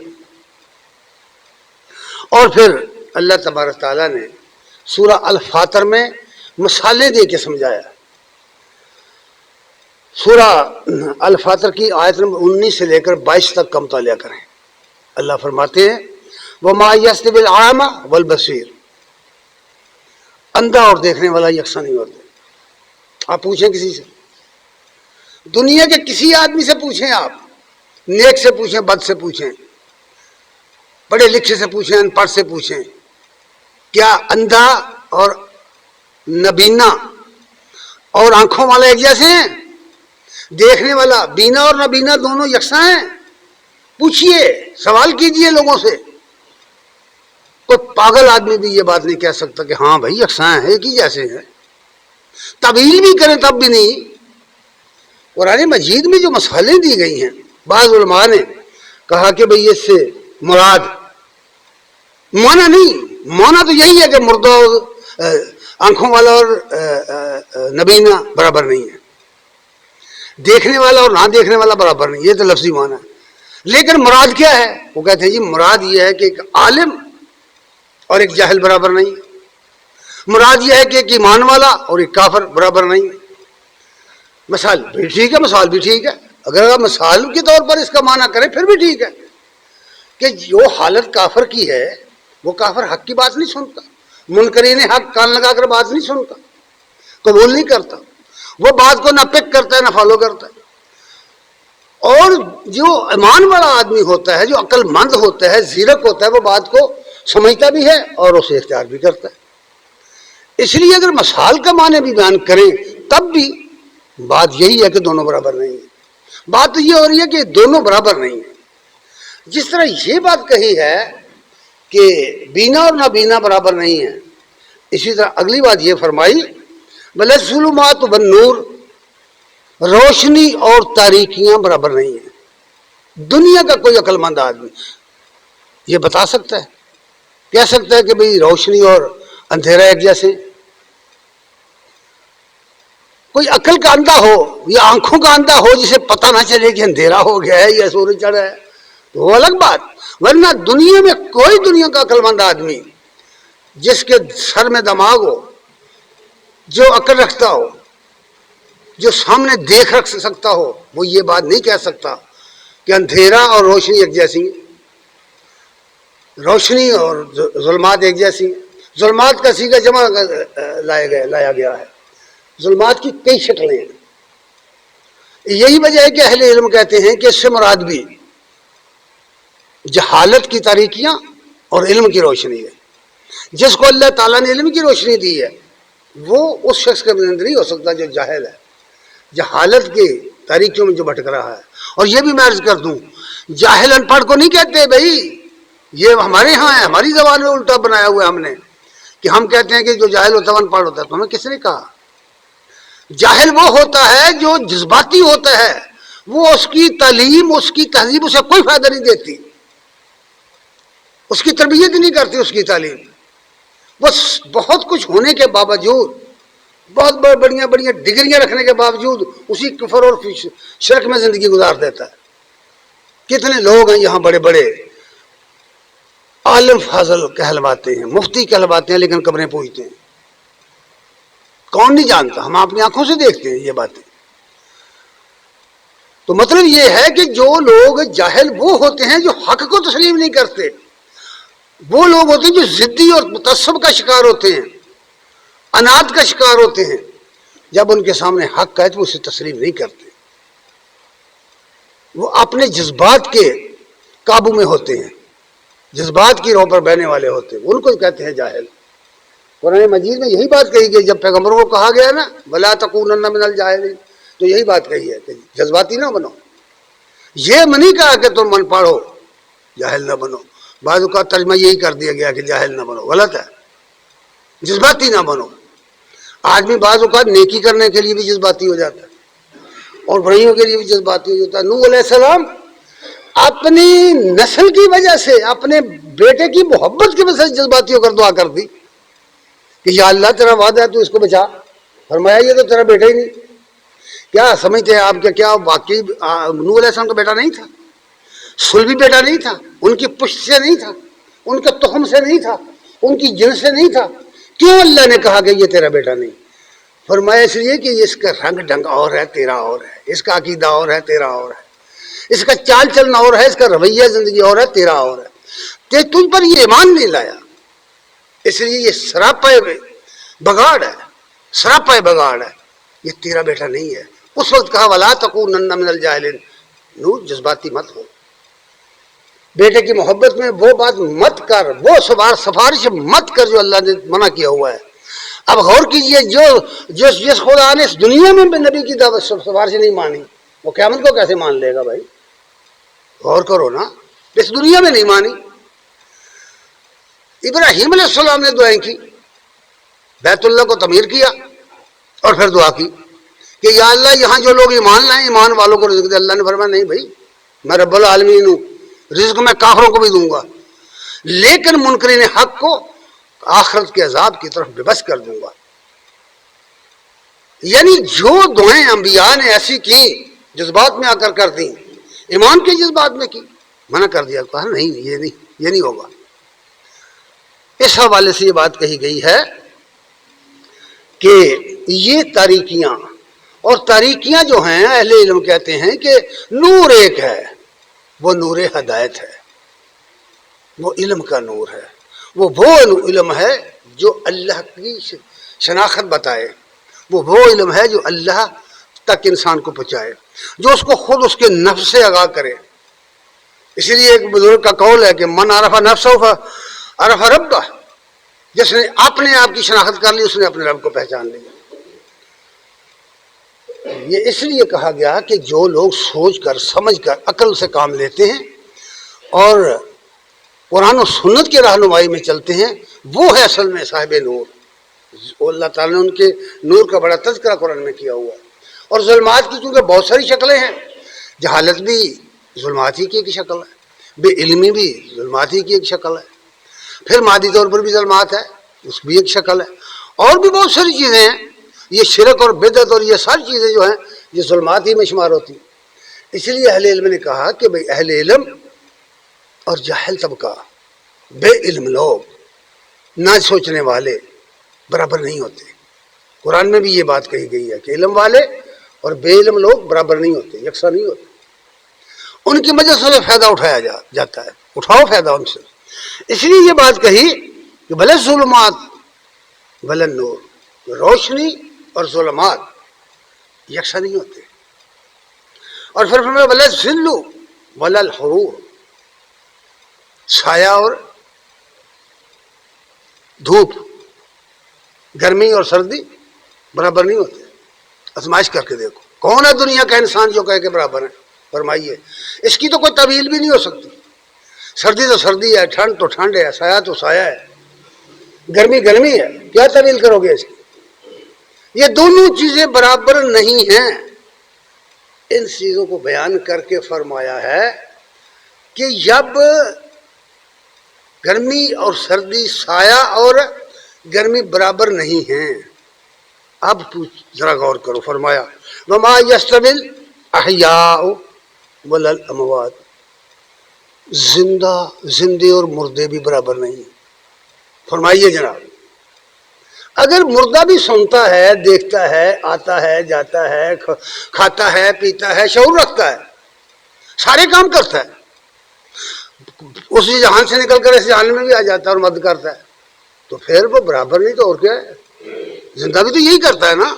اور پھر اللہ تبارک تعالیٰ نے سورہ الفاتر میں مثالیں دے کے سمجھایا۔ سورہ الفاتر کی آیت نمبر 19 سے لے کر 22 تک کا مطالعہ کریں۔ اللہ فرماتے ہیں وَمَا يَسْتَوِي الْأَعْمَى وَالْبَصِيرُ، اندھا اور دیکھنے والا یکساں نہیں ہوتے۔ آپ پوچھیں کسی سے، دنیا کے کسی آدمی سے پوچھیں، آپ نیک سے پوچھیں، بد سے پوچھیں، پڑھے لکھے سے پوچھیں، ان پڑھ سے پوچھیں، کیا اندھا اور نبینا اور آنکھوں والا ایک جیسے ہیں؟ دیکھنے والا بینا اور نبینا دونوں یکساں ہیں؟ پوچھئے، سوال کیجئے لوگوں سے۔ کوئی پاگل آدمی بھی یہ بات نہیں کہہ سکتا کہ ہاں بھائی یکساں ہیں، ایک ہی جیسے ہیں۔ تعویل بھی کریں تب بھی نہیں۔ قرآن مجید میں جو مثالیں دی گئی ہیں، بعض علماء نے کہا کہ بھئی اس سے مراد معنی نہیں، معنی تو یہی ہے کہ مردہ اور آنکھوں والا اور نبینا برابر نہیں ہے، دیکھنے والا اور نہ دیکھنے والا برابر نہیں، یہ تو لفظی معنی ہے۔ لیکن مراد کیا ہے؟ وہ کہتے ہیں جی مراد یہ ہے کہ ایک عالم اور ایک جاہل برابر نہیں ہے، مراد یہ ہے کہ ایک ایمان والا اور ایک کافر برابر نہیں ہے۔ مثال بھی ٹھیک ہے، مثال بھی ٹھیک ہے، اگر آپ مثال کے طور پر اس کا معنی کریں پھر بھی ٹھیک ہے کہ جو حالت کافر کی ہے وہ کافر حق کی بات نہیں سنتا، منکرین حق کان لگا کر بات نہیں سنتا، قبول نہیں کرتا، وہ بات کو نہ پک کرتا ہے نہ فالو کرتا ہے۔ اور جو ایمان والا آدمی ہوتا ہے، جو عقل مند ہوتا ہے، زیرک ہوتا ہے، وہ بات کو سمجھتا بھی ہے اور اسے اختیار بھی کرتا ہے۔ اس لیے اگر مثال کا معنی بھی بیان کریں تب بھی بات یہی ہے کہ دونوں برابر نہیں ہیں۔ بات تو یہ ہو رہی ہے کہ دونوں برابر نہیں ہیں۔ جس طرح یہ بات کہی ہے کہ بینا اور نابینا برابر نہیں ہیں، اسی طرح اگلی بات یہ فرمائی بلے ظلمات والنور، روشنی اور تاریکیاں برابر نہیں ہیں۔ دنیا کا کوئی عقل مند آدمی یہ بتا سکتا ہے، کہہ سکتا ہے کہ بھئی روشنی اور اندھیرا ایک جیسے؟ کوئی عقل کا اندھا ہو یا آنکھوں کا اندھا ہو جسے پتہ نہ چلے کہ اندھیرا ہو گیا ہے یا سورج چڑھا ہے تو وہ الگ بات، ورنہ دنیا میں کوئی دنیا کا عقل مند آدمی جس کے سر میں دماغ ہو، جو عقل رکھتا ہو، جو سامنے دیکھ رکھ سکتا ہو، وہ یہ بات نہیں کہہ سکتا کہ اندھیرا اور روشنی ایک جیسی ہیں، روشنی اور ظلمات ایک جیسی ہیں۔ ظلمات کا صیغہ جمع لایا گیا ہے، ظلمات کی کئی شکلیں ہیں۔ یہی وجہ ہے کہ اہل علم کہتے ہیں کہ اس سے مراد بھی جہالت کی تاریکیاں اور علم کی روشنی ہے۔ جس کو اللہ تعالیٰ نے علم کی روشنی دی ہے وہ اس شخص کے اندر نہیں ہو سکتا جو جاہل ہے، جہالت کی تاریکیوں میں جو بھٹک رہا ہے۔ اور یہ بھی میں عرض کر دوں، جاہل ان پڑھ کو نہیں کہتے بھائی، یہ ہمارے ہاں ہے، ہماری زبان میں الٹا بنایا ہوا ہے ہم نے، کہ ہم کہتے ہیں کہ جو جاہل ہوتا ہے ان پڑھ ہوتا ہے۔ تو ہمیں کس نے کہا؟ جاہل وہ ہوتا ہے جو جذباتی ہوتا ہے، وہ اس کی تعلیم، اس کی تہذیب اسے کوئی فائدہ نہیں دیتی، اس کی تربیت نہیں کرتی اس کی تعلیم. بس بہت کچھ ہونے کے باوجود، بہت بڑی بڑی ڈگریاں رکھنے کے باوجود اسی کفر اور شرک میں زندگی گزار دیتا ہے. کتنے لوگ ہیں یہاں بڑے بڑے عالم فاضل کہلواتے ہیں، مفتی کہلواتے ہیں، لیکن قبریں پوجتے ہیں. کون نہیں جانتا؟ ہم اپنی آنکھوں سے دیکھتے ہیں یہ باتیں. تو مطلب یہ ہے کہ جو لوگ جاہل وہ ہوتے ہیں جو حق کو تسلیم نہیں کرتے، وہ لوگ ہوتے ہیں جو ضدی اور متعصب کا شکار ہوتے ہیں، انات کا شکار ہوتے ہیں. جب ان کے سامنے حق ہے تو وہ اسے تسلیم نہیں کرتے، وہ اپنے جذبات کے قابو میں ہوتے ہیں، جذبات کی راہ پر بہنے والے ہوتے ہیں، ان کو کہتے ہیں جاہل. قرآن مجید میں یہی بات کہی گئی، جب پیغمبروں کو کہا گیا نا وَلَا تَكُونَنَّ مِنَ الْجَاهِلِينَ، تو یہی بات کہی ہے کہ جذباتی نہ بنو. یہ منی کہا کہ تم من پاڑو، جاہل نہ بنو. بعض کا ترجمہ یہی کر دیا گیا کہ جاہل نہ بنو، غلط ہے، جذباتی نہ بنو. آدمی بعض اوقات نیکی کرنے کے لیے بھی جذباتی ہو جاتا ہے اور برائیوں کے لیے بھی جذباتی ہو جاتا ہے. نوح علیہ السلام اپنی نسل کی وجہ سے، اپنے بیٹے کی محبت کی وجہ سے جذباتی ہو کر دعا کر دی کہ یا اللہ تیرا وعدہ ہے تو اس کو بچا. فرمایا یہ تو تیرا بیٹا ہی نہیں. کیا سمجھتے ہیں آپ کہ کیا واقعی نوح علیہ السلام کا بیٹا نہیں تھا؟ سلبی بیٹا نہیں تھا؟ ان کی پشت سے نہیں تھا؟ ان کے تخم سے نہیں تھا؟ ان کی جن سے نہیں تھا؟ کیوں اللہ نے کہا کہ یہ تیرا بیٹا نہیں؟ فرمایا اس لیے کہ اس کا رنگ ڈھنگ اور ہے، تیرا اور ہے، اس کا عقیدہ اور ہے، تیرا اور ہے، اس کا چال چلنا اور ہے، اس کا رویہ زندگی اور ہے، تیرا اور ہے. تجھ پر یہ ایمان نہیں لایا، اس لیے یہ سراپا بگاڑ ہے، سراپا بگاڑ ہے، یہ تیرا بیٹا نہیں ہے. اس وقت کہا وَلَا تَكُونَنَّ مِنَ الْجَاهِلِينَ. نور جذباتی مت ہو، بیٹے کی محبت میں وہ بات مت کر، وہ سفارش مت کر جو اللہ نے منع کیا ہوا ہے. اب غور کیجئے، جس خدا نے اس دنیا میں نبی کی دعوت سفارش نہیں مانی، وہ قیامت کو کیسے مان لے گا بھائی؟ غور کرو نا، اس دنیا میں نہیں مانی. ابراہیم علیہ السلام نے دعائیں کی، بیت اللہ کو تعمیر کیا اور پھر دعا کی کہ یا اللہ یہاں جو لوگ ایمان لائیں ایمان والوں کو رزق دے. اللہ نے فرمایا نہیں بھائی، میں رب العالمین ہوں، رزق میں کافروں کو بھی دوں گا، لیکن منکرین حق کو آخرت کے عذاب کی طرف بے بس کر دوں گا. یعنی جو دعائیں انبیاء نے ایسی کی جذبات میں آ کر دی، ایمان کے جذبات میں کی، منع کر دیا، کہا نہیں یہ نہیں ہوگا. اس حوالے سے یہ بات کہی گئی ہے کہ یہ تاریکیاں، اور تاریکیاں جو ہیں اہل علم کہتے ہیں کہ نور ایک ہے، وہ نور ہدایت ہے، وہ علم کا نور ہے، وہ علم ہے جو اللہ کی شناخت بتائے، وہ علم ہے جو اللہ تک انسان کو پہنچائے، جو اس کو خود اس کے نفس سے آگاہ کرے. اسی لیے ایک بزرگ کا قول ہے کہ من عرف نفسہ عرف ربہ، جس نے اپنے آپ کی شناخت کر لی اس نے اپنے رب کو پہچان لیا. یہ اس لیے کہا گیا کہ جو لوگ سوچ کر سمجھ کر عقل سے کام لیتے ہیں اور قرآن و سنت کی رہنمائی میں چلتے ہیں، وہ ہے اصل میں صاحب نور. اللہ تعالیٰ نے ان کے نور کا بڑا تذکرہ قرآن میں کیا ہوا ہے. اور ظلمات کی چونکہ بہت ساری شکلیں ہیں، جہالت بھی ظلمات ہی کی ایک شکل ہے، بے علمی بھی ظلمات ہی کی ایک شکل ہے، پھر مادی طور پر بھی ظلمات ہے، اس کی بھی ایک شکل ہے، اور بھی بہت ساری چیزیں ہیں. یہ شرک اور بدعت اور یہ ساری چیزیں جو ہیں یہ ظلمات ہی میں شمار ہوتی. اس لیے اہل علم نے کہا کہ بھئی اہل علم اور جاہل طبقہ، بے علم لوگ، نہ سوچنے والے برابر نہیں ہوتے. قرآن میں بھی یہ بات کہی گئی ہے کہ علم والے اور بے علم لوگ برابر نہیں ہوتے، یکساں نہیں ہوتے. ان کی وجہ سے فائدہ اٹھایا جاتا ہے، اٹھاؤ فائدہ ان سے. اس لیے یہ بات کہی کہ بھلے ظلمات بھلے نور، روشنی اور ظلمات یکساں نہیں ہوتے. اور پھر فرمایا بھلے ظل ولا الحرور، سایہ اور دھوپ، گرمی اور سردی برابر نہیں ہوتے. آزمائش کر کے دیکھو، کون ہے دنیا کا انسان جو کہے کہ برابر ہے؟ فرمائیے. اس کی تو کوئی تعویل بھی نہیں ہو سکتی. سردی تو سردی ہے، ٹھنڈ تو ٹھنڈ ہے، سایہ تو سایہ ہے، گرمی گرمی ہے، کیا تعویل کرو گے اس کی؟ یہ دونوں چیزیں برابر نہیں ہیں. ان چیزوں کو بیان کر کے فرمایا ہے کہ جب گرمی اور سردی، سایہ اور گرمی برابر نہیں ہیں. اب ذرا غور کرو، فرمایا وما یستوی الاحیاء ولا الاموات، زندے اور مردے بھی برابر نہیں ہیں. فرمائیے جناب، اگر مردہ بھی سنتا ہے، دیکھتا ہے، آتا ہے، جاتا ہے، کھاتا ہے، پیتا ہے، شعور رکھتا ہے، سارے کام کرتا ہے، اسی جہان سے نکل کر اس جہان میں بھی آ جاتا ہے اور مدد کرتا ہے، تو پھر وہ برابر نہیں تو اور کیا ہے؟ زندہ بھی تو یہی کرتا ہے نا.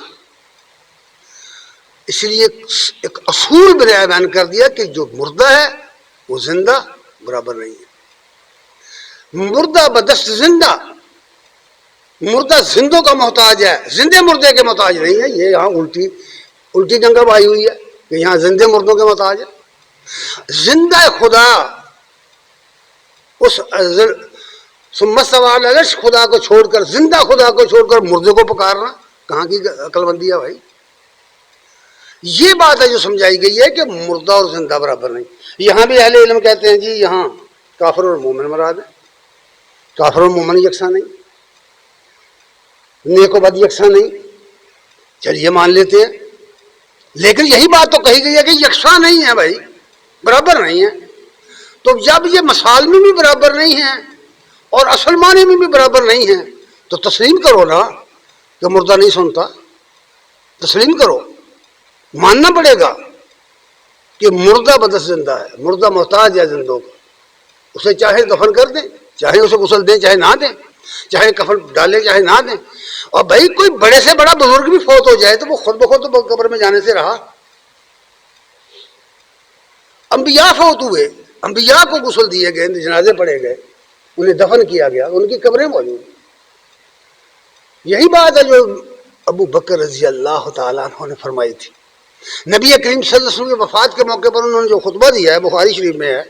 اس لیے ایک اصول بیان کر دیا کہ جو مردہ ہے وہ زندہ برابر نہیں ہے. مردہ بدست زندہ، مردہ زندوں کا محتاج ہے، زندے مردے کے محتاج نہیں ہے. یہ یہاں الٹی گنگا بھائی ہوئی ہے کہ یہاں زندے مردوں کے محتاج ہے. زندہ خدا اس سمسوالش خدا کو چھوڑ کر، زندہ خدا کو چھوڑ کر مردے کو پکارنا کہاں کی عقل بندی ہے بھائی؟ یہ بات ہے جو سمجھائی گئی ہے کہ مردہ اور زندہ برابر نہیں. یہاں بھی اہل علم کہتے ہیں جی یہاں کافر اور مومن مراد ہے. کافر اور مومن یکساں نہیں، نیک و بد یکساں نہیں. چلیے مان لیتے ہیں، لیکن یہی بات تو کہی گئی ہے کہ یکساں نہیں ہے بھائی، برابر نہیں ہے. تو جب یہ مثال میں بھی برابر نہیں ہے اور اصل معنی میں بھی برابر نہیں ہے تو تسلیم کرو نا کہ مردہ نہیں سنتا. تسلیم کرو، ماننا پڑے گا کہ مردہ بدست زندہ ہے، مردہ محتاج ہے زندوں کا. اسے چاہے دفن کر دیں، چاہے اسے غسل دیں، چاہے نہ دیں، چاہے کفن ڈالیں، چاہے نہ دیں. اور بھائی کوئی بڑے سے بڑا بزرگ بھی فوت ہو جائے تو وہ خود بخود تو قبر میں جانے سے رہا. انبیاء فوت ہوئے، انبیاء کو غسل دیے گئے، جنازے پڑے گئے، انہیں دفن کیا گیا، ان کی قبریں موجود. یہی بات ہے جو ابو بکر رضی اللہ تعالیٰ عنہ نے فرمائی تھی. نبی کریم صلی اللہ علیہ وسلم کی وفات کے موقع پر انہوں نے جو خطبہ دیا ہے بخاری شریف میں ہے،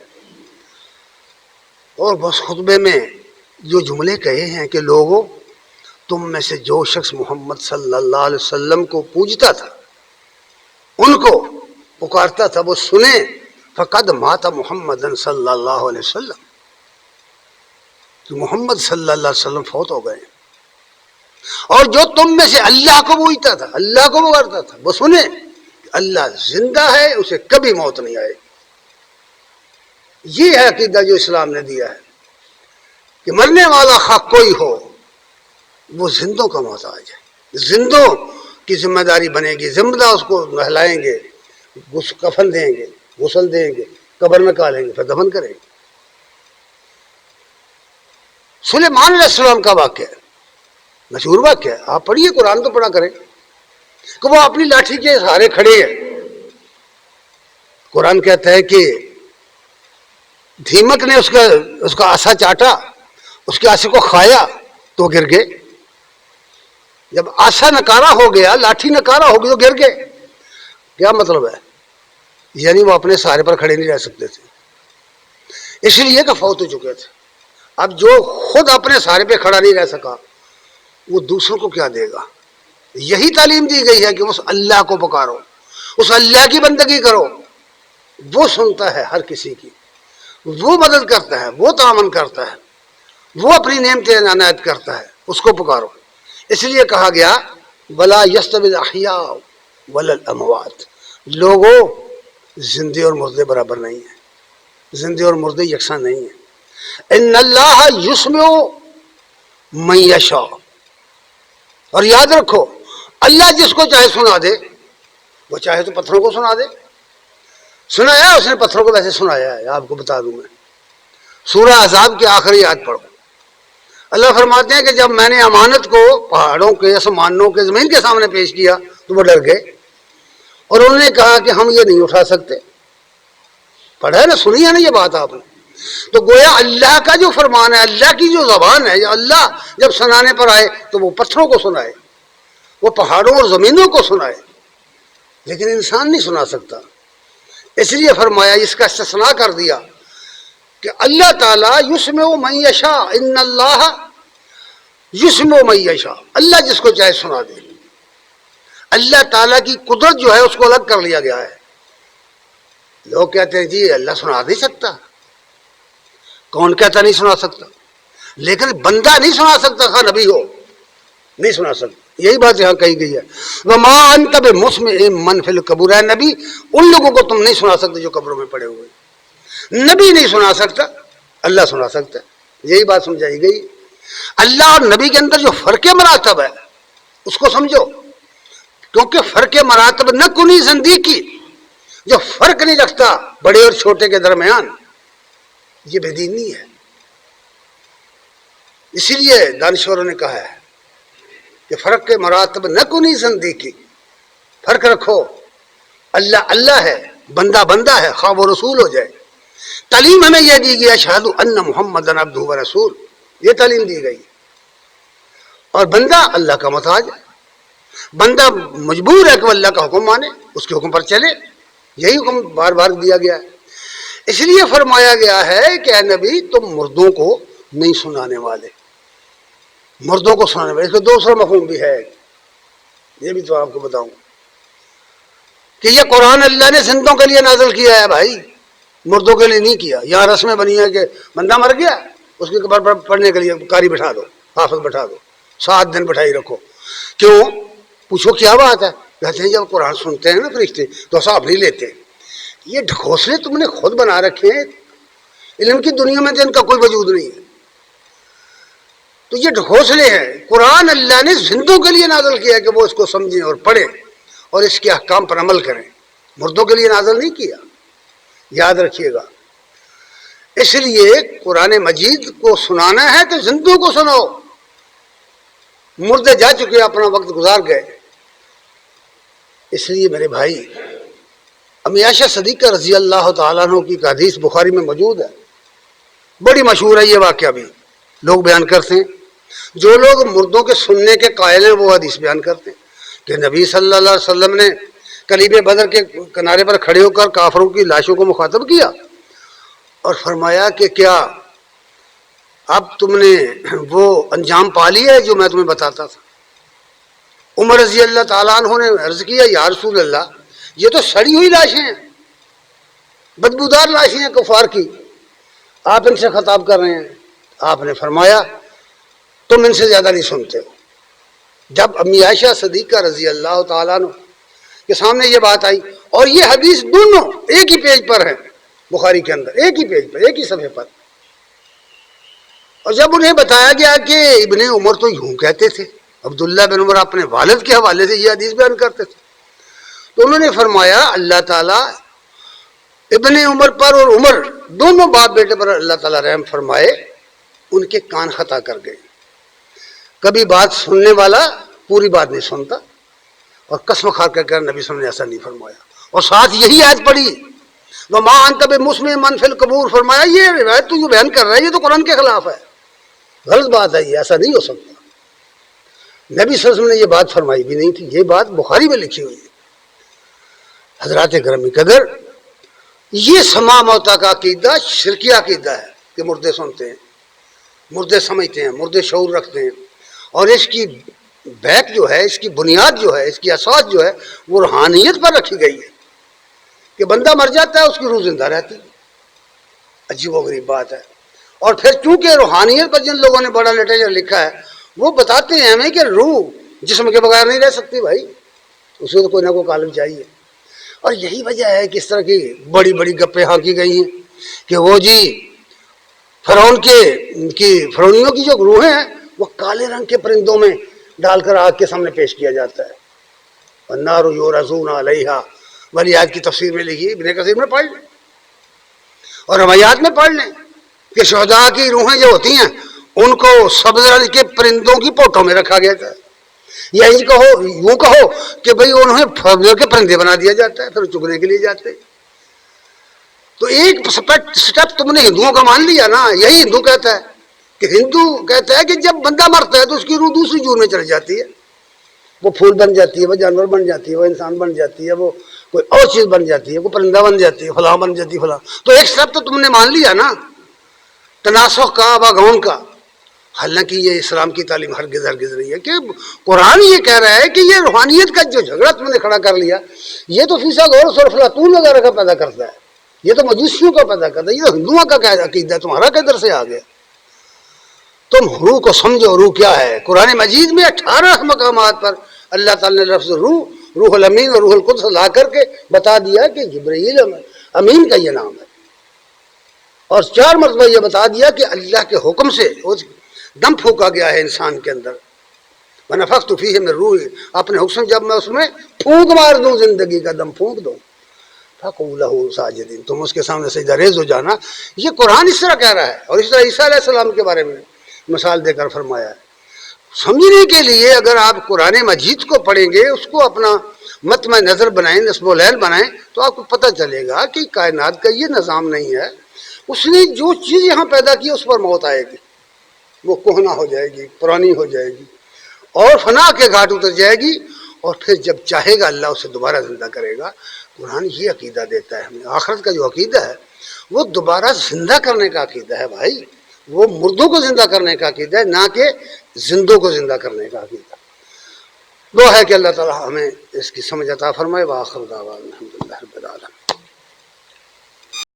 اور بس خطبے میں جو جملے کہے ہیں کہ لوگوں تم میں سے جو شخص محمد صلی اللہ علیہ وسلم کو پوجتا تھا، ان کو پکارتا تھا، وہ سنیں فقد مات محمد صلی اللہ علیہ وسلم، کہ محمد صلی اللہ علیہ وسلم فوت ہو گئے. اور جو تم میں سے اللہ کو پوجتا تھا، اللہ کو پکارتا تھا، وہ سنیں اللہ زندہ ہے، اسے کبھی موت نہیں آئے. یہ ہے عقیدہ جو اسلام نے دیا ہے کہ مرنے والا خواہ کوئی ہو وہ زندوں کا محتاج ہے. زندوں کی ذمہ داری بنے گی، زندہ اس کو نہلائیں گے، کفن دیں گے، غسل دیں گے، قبر میں ڈالیں گے، پھر دفن کریں گے. سلیمان علیہ السلام کا واقعہ مشہور واقعہ ہے، آپ پڑھیے، قرآن تو پڑھا کریں، کہ وہ اپنی لاٹھی کے سہارے کھڑے ہیں. قرآن کہتا ہے کہ دھیمک نے اس کا آسا چاٹا، اس کے آسے کو کھایا تو گر گئے. جب آسا نکارا ہو گیا، لاٹھی نکارا ہو گئی تو گر گئے. کیا مطلب ہے؟ یعنی وہ اپنے سہارے پر کھڑے نہیں رہ سکتے تھے، اس لیے کہ فوت ہو چکے تھے. اب جو خود اپنے سہارے پہ کھڑا نہیں رہ سکا وہ دوسروں کو کیا دے گا؟ یہی تعلیم دی گئی ہے کہ اس اللہ کو پکارو، اس اللہ کی بندگی کرو. وہ سنتا ہے ہر کسی کی، وہ مدد کرتا ہے، وہ تعاون کرتا ہے، وہ اپنی نعمتیں عنایت کرتا ہے، اس کو پکارو. اس لیے کہا گیا ولا یستوی الاحیاء ولا الاموات، لوگوں زندے اور مردے برابر نہیں ہیں، زندے اور مردے یکساں نہیں ہیں. ان اللہ یسمع من یشاء، اور یاد رکھو اللہ جس کو چاہے سنا دے، وہ چاہے تو پتھروں کو سنا دے. سنایا اس نے پتھروں کو، ویسے سنایا ہے. آپ کو بتا دوں میں، سورہ احزاب کی آخری آیت پڑھو. اللہ فرماتے ہیں کہ جب میں نے امانت کو پہاڑوں کے، آسمانوں کے، زمین کے سامنے پیش کیا تو وہ ڈر گئے اور انہوں نے کہا کہ ہم یہ نہیں اٹھا سکتے. پڑھا ہے نا، سنی ہے نا یہ بات آپ نے. تو گویا اللہ کا جو فرمان ہے، اللہ کی جو زبان ہے، اللہ جب سنانے پر آئے تو وہ پتھروں کو سنائے، وہ پہاڑوں اور زمینوں کو سنائے، لیکن انسان نہیں سنا سکتا. اس لیے فرمایا، اس کا استثناء کر دیا کہ اللہ تعالیٰ یسمع من یشاء، ان اللہ یسمع من یشاء، اللہ جس کو چاہے سنا دے. اللہ تعالیٰ کی قدرت جو ہے اس کو الگ کر لیا گیا ہے لوگ کہتے ہیں جی اللہ سنا نہیں سکتا. کون کہتا نہیں سنا سکتا؟ لیکن بندہ نہیں سنا سکتا، خواہ نبی ہو نہیں سنا سکتا. یہی بات یہاں کہی گئی ہے، وَمَا أَنْتَ بِمُسْمِعٍ مَّن فِي الْقُبُورِ. اے نبی ان لوگوں کو تم نہیں سنا سکتے جو قبروں میں پڑے ہوئے. نبی نہیں سنا سکتا، اللہ سنا سکتا ہے. یہی بات سمجھائی گئی. اللہ اور نبی کے اندر جو فرق مراتب ہے اس کو سمجھو، کیونکہ فرق مراتب نہ کنی زندگی جو فرق نہیں رکھتا بڑے اور چھوٹے کے درمیان، یہ بے دینی ہے. اسی لیے دانشوروں نے کہا ہے کہ فرق کے مراتب نہ کنی زندگی، فرق رکھو. اللہ اللہ ہے، بندہ بندہ ہے، خواہ وہ رسول ہو جائے. تعلیم ہمیں یہ دی گئی اشہد ان محمد عبدہ و رسول، یہ تعلیم دی گئی. اور بندہ اللہ کا محتاج ہے، بندہ مجبور ہے کہ وہ اللہ کا حکم مانے، اس کے حکم پر چلے. یہی حکم بار بار دیا گیا ہے. اس لیے فرمایا گیا ہے کہ اے نبی تم مردوں کو نہیں سنانے والے، مردوں کو سنانے والے. اس کا دوسرا مفہوم بھی ہے، یہ بھی تو آپ کو بتاؤں کہ یہ قرآن اللہ نے زندوں کے لیے نازل کیا ہے بھائی، مردوں کے لیے نہیں کیا. یہاں رسمیں بنی ہیں کہ بندہ مر گیا اس کی قبر پر پڑھنے کے لیے قاری بٹھا دو، حافظ بٹھا دو، 7 دن بٹھائی رکھو. کیوں؟ پوچھو کیا بات ہے؟ کہتے ہیں جب قرآن سنتے ہیں نا فرشتے تو حساب نہیں لیتے. یہ ڈھکوسلے تم نے خود بنا رکھے ہیں، علم کی دنیا میں تو ان کا کوئی وجود نہیں ہے. تو یہ ڈھکوسلے ہیں. قرآن اللہ نے زندوں کے لیے نازل کیا ہے کہ وہ اس کو سمجھیں اور پڑھیں اور اس کے احکام پر عمل کریں. مردوں کے لیے نازل نہیں کیا، یاد رکھیے گا. اس لیے قرآن مجید کو سنانا ہے تو زندوں کو سناؤ. مردے جا چکے اپنا وقت گزار گئے. اس لیے میرے بھائی امی عائشہ صدیقہ رضی اللہ تعالیٰ عنہ کی حدیث بخاری میں موجود ہے، بڑی مشہور ہے. یہ واقعہ بھی لوگ بیان کرتے ہیں، جو لوگ مردوں کے سننے کے قائل ہیں وہ حدیث بیان کرتے ہیں کہ نبی صلی اللہ علیہ وسلم نے کلیب بدر کے کنارے پر کھڑے ہو کر کافروں کی لاشوں کو مخاطب کیا اور فرمایا کہ کیا اب تم نے وہ انجام پا لیا ہے جو میں تمہیں بتاتا تھا. عمر رضی اللہ تعالیٰ عنہ نے عرض کیا یا رسول اللہ یہ تو سڑی ہوئی لاشیں ہیں، بدبودار لاشیں ہیں کفار کی، آپ ان سے خطاب کر رہے ہیں. آپ نے فرمایا تم ان سے زیادہ نہیں سنتے ہو. جب امی عائشہ صدیقہ رضی اللہ تعالیٰ عنہ کے سامنے یہ بات آئی، اور یہ حدیث دونوں ایک ہی پیج پر ہیں بخاری کے اندر، ایک ہی پیج پر، ایک ہی صفحے پر. اور جب انہیں بتایا گیا کہ ابن عمر تو یوں کہتے تھے، عبداللہ بن عمر اپنے والد کے حوالے سے یہ حدیث بیان کرتے تھے، تو انہوں نے فرمایا اللہ تعالیٰ ابن عمر پر اور عمر دونوں باپ بیٹے پر اللہ تعالیٰ رحم فرمائے، ان کے کان خطا کر گئے. کبھی بات سننے والا پوری بات نہیں سنتا، اور قسم کھا کر نبی صلی اللہ علیہ وسلم نے ایسا نہیں فرمایا. اور ساتھ یہی آیت پڑھی وَمَا أَنْتَ بِمُسْمِعٍ مَّن فِي الْقُبُورِ، فرمایا یہ روایت تو جو بیان کر رہا ہے یہ تو قرآن کے خلاف ہے، غلط بات ہے، یہ ایسا نہیں ہو سکتا. نبی صلی اللہ علیہ وسلم نے یہ بات فرمائی بھی نہیں تھی. یہ بات بخاری میں لکھی ہوئی ہے. حضرات گرامی قدر، یہ سما موتا کا عقیدہ شرکی عقیدہ ہے کہ مردے سنتے ہیں، مردے سمجھتے ہیں، مردے شعور رکھتے ہیں. اور اس کی بیک جو ہے، اس کی بنیاد جو ہے، اس کی اساس جو ہے وہ روحانیت پر رکھی گئی ہے کہ بندہ مر جاتا ہے اس کی روح زندہ رہتی. عجیب و غریب بات ہے. اور پھر چونکہ روحانیت پر جن لوگوں نے بڑا لٹریچر لکھا ہے وہ بتاتے ہیں ہمیں کہ روح جسم کے بغیر نہیں رہ سکتی بھائی، اس کو تو کوئی نہ کوئی کالم چاہیے. اور یہی وجہ ہے کہ اس طرح کی بڑی بڑی گپیں ہانکی گئی ہیں کہ وہ جی فرعون فرعونیوں کی جو روحیں ہیں وہ کالے رنگ کے پرندوں میں ڈال کر آگ کے سامنے پیش کیا جاتا ہے. وَالنَّارُ يُعْرَضُونَ عَلَيْهَا، والی آیت کی تفسیر میں لکھی، ابن کثیر میں پڑھ لیں اور روایات میں پڑھ لیں کہ شہداء کی روحیں جو ہوتی ہیں ان کو سبز رنگ کے پرندوں کی پوٹوں میں رکھا گیا تھا، یا یوں کہو کہ بھئی انہیں پھر کے پرندے بنا دیا جاتا ہے، پھر چگنے کے لیے جاتے ہیں. تو ایک سٹیپ تم نے ہندوؤں کا مان لیا نا. یہی ہندو کہتا ہے کہ جب بندہ مرتا ہے تو اس کی روح دوسری جون میں چلی جاتی ہے، وہ پھول بن جاتی ہے، وہ جانور بن جاتی ہے، وہ انسان بن جاتی ہے، وہ کوئی اور چیز بن جاتی ہے، کوئی پرندہ بن جاتی ہے، فلاں بن جاتی ہے فلاں. تو ایک سٹیپ تو تم نے مان لیا نا تناسخ کا، باغون کا. حالانکہ یہ اسلام کی تعلیم ہرگز نہیں ہے. کہ قرآن یہ کہہ رہا ہے کہ یہ روحانیت کا جو جھگڑا تم نے کھڑا کر لیا یہ تو فیصد اور سرفلاتون وغیرہ کا پیدا کرتا ہے. یہ تو مجوسیوں کا پیدا کرتا ہے، یہ تو ہندوؤں کا عقیدہ ہے، تمہارا کدھر سے آ گیا؟ تم روح کو سمجھو، روح کیا ہے؟ قرآن مجید میں 18 مقامات پر اللہ تعالی نے لفظ روح، روح الامین اور روح القدس لا کر کے بتا دیا کہ جبرائیل امین کا یہ نام ہے، اور 4 مرتبہ یہ بتا دیا کہ اللہ کے حکم سے دم پھونکا گیا ہے انسان کے اندر، وَنَفَخْتُ فِيهِ مِن رُوحِي، اپنے حکم جب میں اس میں پھونک مار دوں، زندگی کا دم پھونک دوں، فَقُوا لَهُ سَاجِدِينَ، تم اس کے سامنے سجدہ ریز ہو جانا۔ یہ قرآن اس طرح کہہ رہا ہے، اور اس طرح عیسیٰ علیہ السلام کے بارے میں مثال دے کر فرمایا ہے۔ سمجھنے کے لیے اگر آپ قرآن مجید کو پڑھیں گے، اس کو اپنا مطمع نظر بنائیں، نصب العین بنائیں، تو آپ کو پتہ چلے گا کہ کائنات کا یہ نظام نہیں ہے۔ اس نے جو چیز یہاں پیدا کی اس پر موت آئے گی، وہ کہنا ہو جائے گی، پرانی ہو جائے گی، اور فنا کے گھاٹ اتر جائے گی، اور پھر جب چاہے گا اللہ اسے دوبارہ زندہ کرے گا۔ قرآن یہ عقیدہ دیتا ہے ہمیں، آخرت کا جو عقیدہ ہے وہ دوبارہ زندہ کرنے کا عقیدہ ہے بھائی، وہ مردوں کو زندہ کرنے کا عقیدہ ہے، نہ کہ زندوں کو زندہ کرنے کا عقیدہ۔ دعا ہے کہ اللہ تعالی ہمیں اس کی سمجھ عطا فرمائے۔ وآخر دعوانا الحمدللہ رب العالمین۔